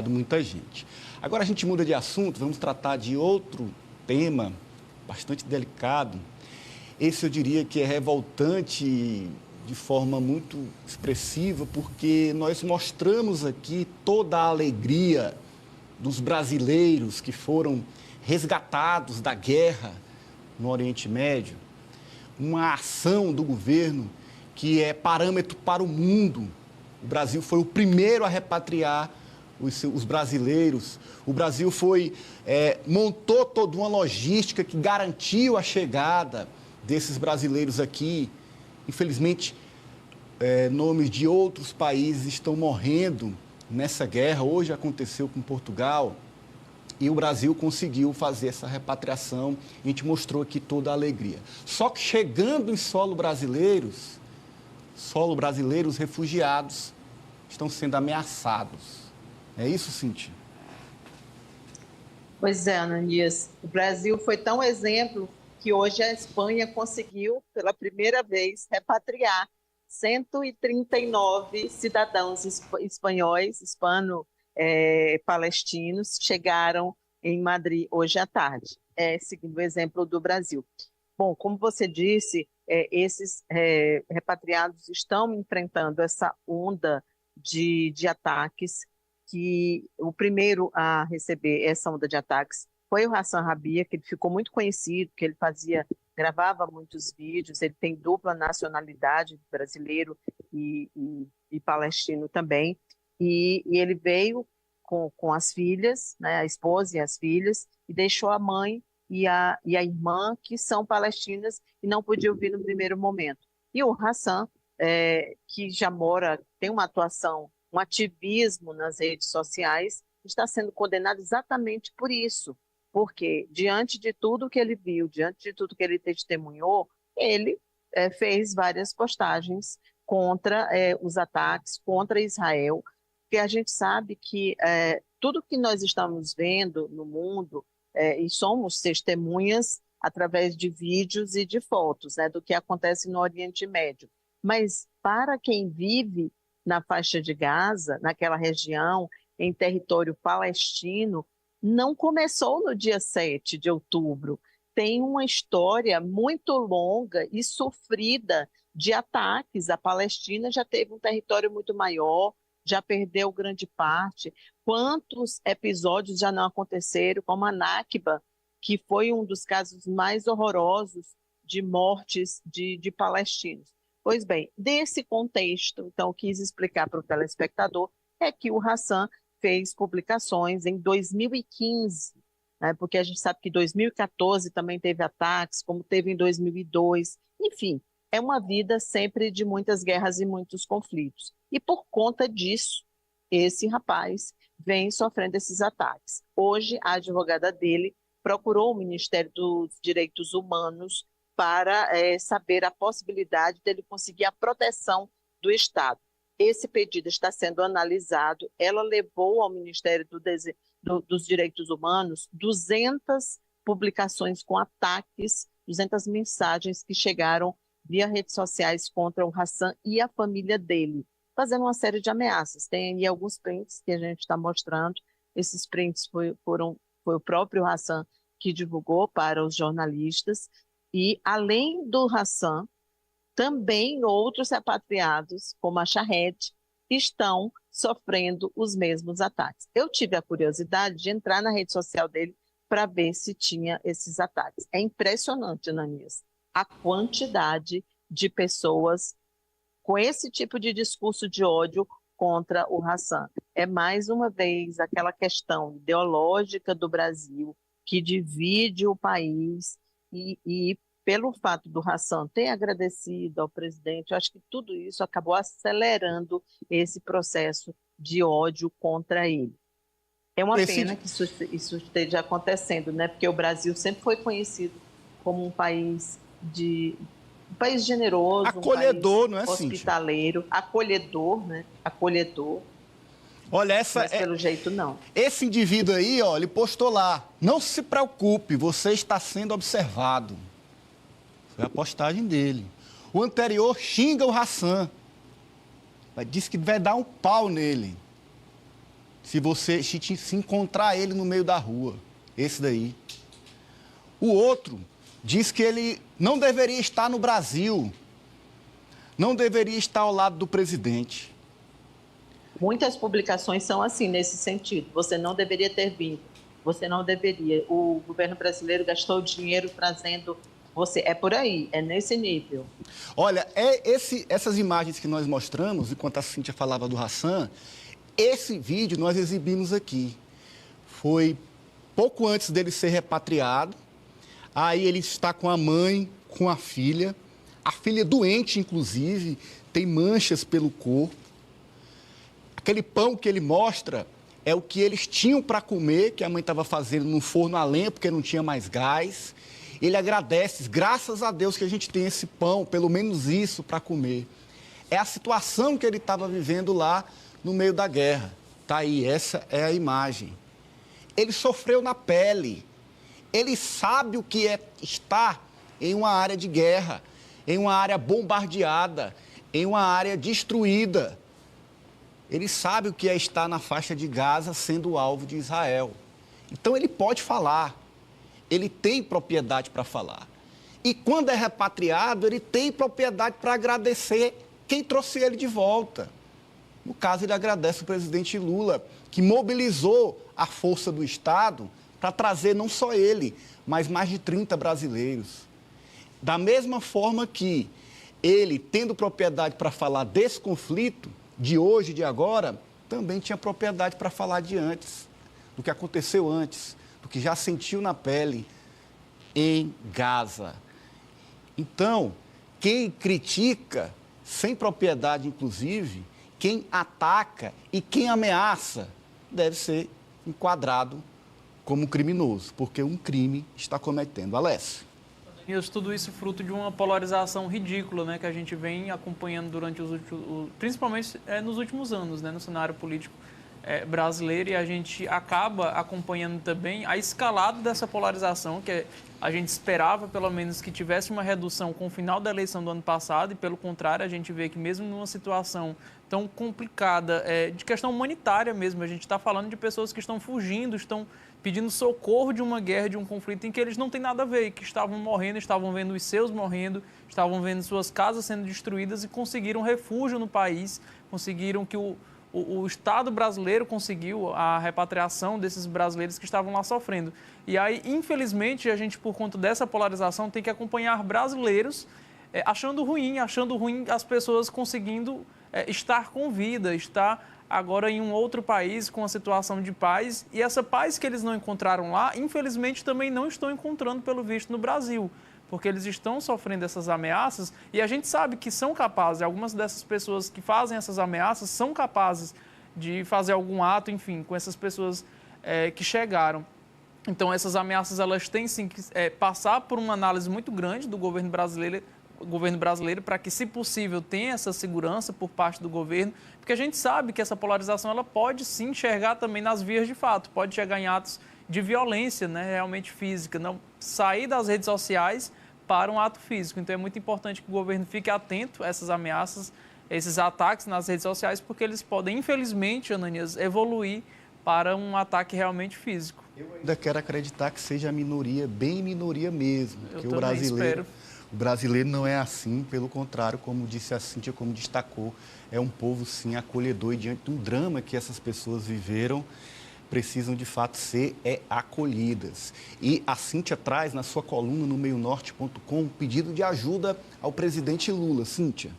muita gente. Agora a gente muda de assunto, vamos tratar de outro tema bastante delicado. Esse eu diria que é revoltante de forma muito expressiva, porque nós mostramos aqui toda a alegria dos brasileiros que foram resgatados da guerra no Oriente Médio, uma ação do governo que é parâmetro para o mundo. O Brasil foi o primeiro a repatriar os brasileiros. O Brasil montou toda uma logística que garantiu a chegada desses brasileiros aqui. Infelizmente, nomes de outros países estão morrendo nessa guerra. Hoje aconteceu com Portugal e o Brasil conseguiu fazer essa repatriação. A gente mostrou aqui toda a alegria. Só que chegando em solo brasileiro, os refugiados estão sendo ameaçados. É isso, Cíntia? Pois é, Ananias. O Brasil foi tão exemplo que hoje a Espanha conseguiu, pela primeira vez, repatriar 139 cidadãos espanhóis, hispano-palestinos, chegaram em Madrid hoje à tarde, seguindo o exemplo do Brasil. Bom, como você disse, esses repatriados estão enfrentando essa onda de ataques, que o primeiro a receber essa onda de ataques foi o Hassan Rabia, que ele ficou muito conhecido, que ele gravava muitos vídeos, ele tem dupla nacionalidade, brasileiro e palestino também, e ele veio com as filhas, né, a esposa e as filhas, e deixou a mãe e a irmã, que são palestinas, e não podia vir no primeiro momento. E o Hassan, que já tem uma atuação, um ativismo nas redes sociais, está sendo condenado exatamente por isso, porque diante de tudo que ele viu, diante de tudo que ele testemunhou, ele fez várias postagens contra os ataques, contra Israel, porque a gente sabe que tudo que nós estamos vendo no mundo, e somos testemunhas através de vídeos e de fotos, né, do que acontece no Oriente Médio, mas para quem vive na faixa de Gaza, naquela região, em território palestino, não começou no dia 7 de outubro. Tem uma história muito longa e sofrida de ataques. A Palestina já teve um território muito maior, já perdeu grande parte. Quantos episódios já não aconteceram, como a Nakba, que foi um dos casos mais horrorosos de mortes de palestinos. Pois bem, desse contexto, então, quis explicar para o telespectador que o Hassan fez publicações em 2015, né, porque a gente sabe que em 2014 também teve ataques, como teve em 2002. Enfim, é uma vida sempre de muitas guerras e muitos conflitos. E por conta disso, esse rapaz vem sofrendo esses ataques. Hoje, a advogada dele procurou o Ministério dos Direitos Humanos para saber a possibilidade dele conseguir a proteção do Estado. Esse pedido está sendo analisado. Ela levou ao Ministério dos Direitos Humanos 200 publicações com ataques, 200 mensagens que chegaram via redes sociais contra o Hassan e a família dele, fazendo uma série de ameaças. Tem aí alguns prints que a gente está mostrando. Esses prints foi o próprio Hassan que divulgou para os jornalistas. E, além do Hassan, também outros repatriados, como a Shahed, estão sofrendo os mesmos ataques. Eu tive a curiosidade de entrar na rede social dele para ver se tinha esses ataques. É impressionante, Ananias, a quantidade de pessoas com esse tipo de discurso de ódio contra o Hassan. É, mais uma vez, aquela questão ideológica do Brasil que divide o país e pelo fato do Hassan ter agradecido ao presidente, eu acho que tudo isso acabou acelerando esse processo de ódio contra ele. É uma pena que isso esteja acontecendo, né? Porque o Brasil sempre foi conhecido como um país generoso, acolhedor, um país, não é, hospitaleiro, Cíntia? acolhedor, né? Acolhedor. Olha, mas pelo jeito não. Esse indivíduo aí, ó, ele postou lá: não se preocupe, você está sendo observado. Foi a postagem dele. O anterior xinga o Hassan. Disse que vai dar um pau nele. se encontrar ele no meio da rua. Esse daí. O outro diz que ele não deveria estar no Brasil, não deveria estar ao lado do presidente. Muitas publicações são assim, nesse sentido. Você não deveria ter vindo, você não deveria. O governo brasileiro gastou dinheiro trazendo você. É por aí, é nesse nível. Olha, essas imagens que nós mostramos, enquanto a Cíntia falava do Hassan, esse vídeo nós exibimos aqui. Foi pouco antes dele ser repatriado. Aí ele está com a mãe, com a filha doente, inclusive, tem manchas pelo corpo. Aquele pão que ele mostra é o que eles tinham para comer, que a mãe estava fazendo no forno a lenha, porque não tinha mais gás. Ele agradece, graças a Deus que a gente tem esse pão, pelo menos isso para comer. É a situação que ele estava vivendo lá no meio da guerra. Tá aí, essa é a imagem. Ele sofreu na pele. Ele sabe o que é estar em uma área de guerra, em uma área bombardeada, em uma área destruída. Ele sabe o que é estar na faixa de Gaza sendo alvo de Israel. Então ele pode falar, ele tem propriedade para falar. E quando é repatriado, ele tem propriedade para agradecer quem trouxe ele de volta. No caso, ele agradece o presidente Lula, que mobilizou a força do Estado para trazer não só ele, mas mais de 30 brasileiros. Da mesma forma que ele, tendo propriedade para falar desse conflito, de hoje, de agora, também tinha propriedade para falar de antes, do que aconteceu antes, do que já sentiu na pele em Gaza. Então, quem critica, sem propriedade inclusive, quem ataca e quem ameaça, deve ser enquadrado como criminoso, porque um crime está cometendo. Alessio. Tudo isso fruto de uma polarização ridícula, né, que a gente vem acompanhando durante principalmente nos últimos anos, né, no cenário político brasileiro, e a gente acaba acompanhando também a escalada dessa polarização, que a gente esperava, pelo menos, que tivesse uma redução com o final da eleição do ano passado, e, pelo contrário, a gente vê que mesmo numa situação tão complicada, de questão humanitária mesmo, a gente está falando de pessoas que estão fugindo, estão pedindo socorro de uma guerra, de um conflito em que eles não têm nada a ver, que estavam morrendo, estavam vendo os seus morrendo, estavam vendo suas casas sendo destruídas e conseguiram refúgio no país, conseguiram que o Estado brasileiro conseguiu a repatriação desses brasileiros que estavam lá sofrendo. E aí, infelizmente, a gente, por conta dessa polarização, tem que acompanhar brasileiros achando ruim as pessoas conseguindo estar com vida, estar agora em um outro país com uma situação de paz, e essa paz que eles não encontraram lá, infelizmente também não estão encontrando, pelo visto, no Brasil, porque eles estão sofrendo essas ameaças, e a gente sabe que são capazes, algumas dessas pessoas que fazem essas ameaças são capazes de fazer algum ato, enfim, com essas pessoas que chegaram. Então, essas ameaças, elas têm sim que passar por uma análise muito grande do governo brasileiro para que, se possível, tenha essa segurança por parte do governo, porque a gente sabe que essa polarização ela pode sim chegar também nas vias de fato, pode chegar em atos de violência, né, realmente física, não sair das redes sociais para um ato físico. Então é muito importante que o governo fique atento a essas ameaças, esses ataques nas redes sociais, porque eles podem, infelizmente, Ananias, evoluir para um ataque realmente físico. Eu ainda quero acreditar que seja a minoria, bem minoria mesmo, porque espero. O brasileiro não é assim, pelo contrário, como disse a Cíntia, como destacou, é um povo, sim, acolhedor, e diante de um drama que essas pessoas viveram, precisam, de fato, ser acolhidas. E a Cíntia traz, na sua coluna no meionorte.com, um pedido de ajuda ao presidente Lula. Cíntia.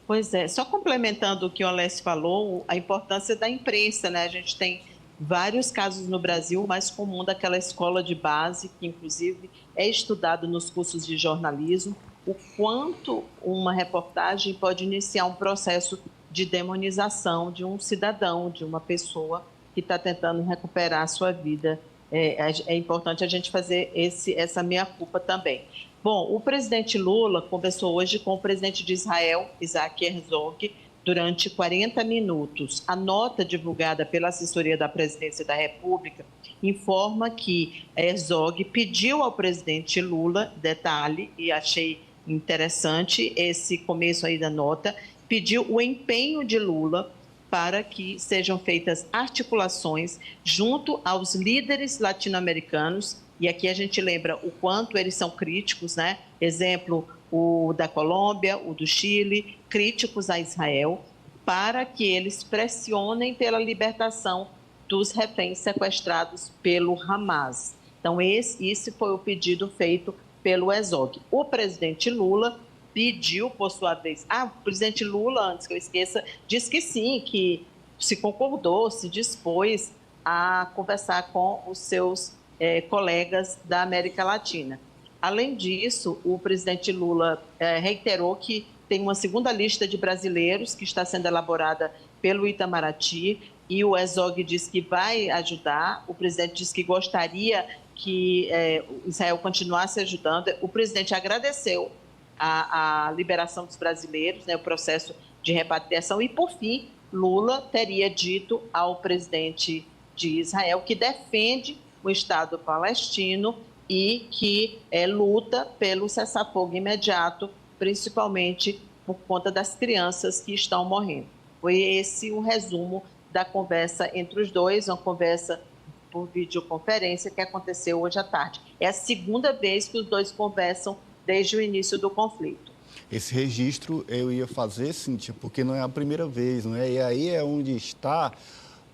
Pois é, só complementando o que o Alessio falou, a importância da imprensa, né? A gente tem vários casos no Brasil, o mais comum daquela escola de base, que inclusive é estudado nos cursos de jornalismo, o quanto uma reportagem pode iniciar um processo de demonização de um cidadão, de uma pessoa que está tentando recuperar a sua vida. É importante a gente fazer essa meia-culpa também. Bom, o presidente Lula conversou hoje com o presidente de Israel, Isaac Herzog, durante 40 minutos. A nota divulgada pela assessoria da Presidência da República informa que Herzog pediu ao presidente Lula, detalhe, e achei interessante esse começo aí da nota, pediu o empenho de Lula para que sejam feitas articulações junto aos líderes latino-americanos, e aqui a gente lembra o quanto eles são críticos, né? Exemplo, o da Colômbia, o do Chile, críticos a Israel, para que eles pressionem pela libertação dos reféns sequestrados pelo Hamas. Então, esse foi o pedido feito pelo EZOG. O presidente Lula pediu, por sua vez, o presidente Lula, antes que eu esqueça, disse que sim, que se concordou, se dispôs a conversar com os seus colegas da América Latina. Além disso, o presidente Lula reiterou que tem uma segunda lista de brasileiros que está sendo elaborada pelo Itamaraty, e o EZOG diz que vai ajudar. O presidente disse que gostaria que Israel continuasse ajudando. O presidente agradeceu a liberação dos brasileiros, né, o processo de repatriação, e, por fim, Lula teria dito ao presidente de Israel que defende o Estado palestino e que luta pelo cessar-fogo imediato, principalmente por conta das crianças que estão morrendo. Foi esse o resumo da conversa entre os dois, uma conversa por videoconferência que aconteceu hoje à tarde. É a segunda vez que os dois conversam desde o início do conflito. Esse registro eu ia fazer, Cíntia, porque não é a primeira vez, não é? E aí é onde está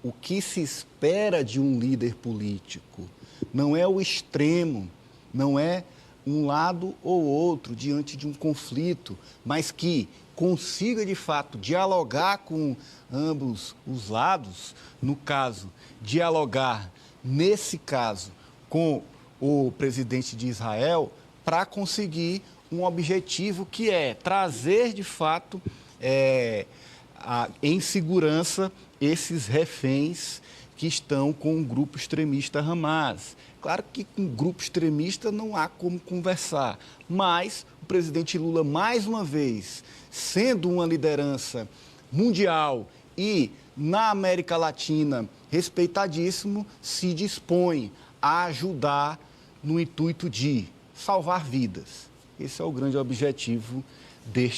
o que se espera de um líder político. Não é o extremo, não é um lado ou outro diante de um conflito, mas que consiga, de fato, dialogar com ambos os lados, no caso, dialogar, nesse caso, com o presidente de Israel, para conseguir um objetivo que é trazer, de fato, em segurança esses reféns que estão com o grupo extremista Hamas. Claro que com o grupo extremista não há como conversar, mas o presidente Lula, mais uma vez, sendo uma liderança mundial e na América Latina respeitadíssimo, se dispõe a ajudar no intuito de salvar vidas. Esse é o grande objetivo deste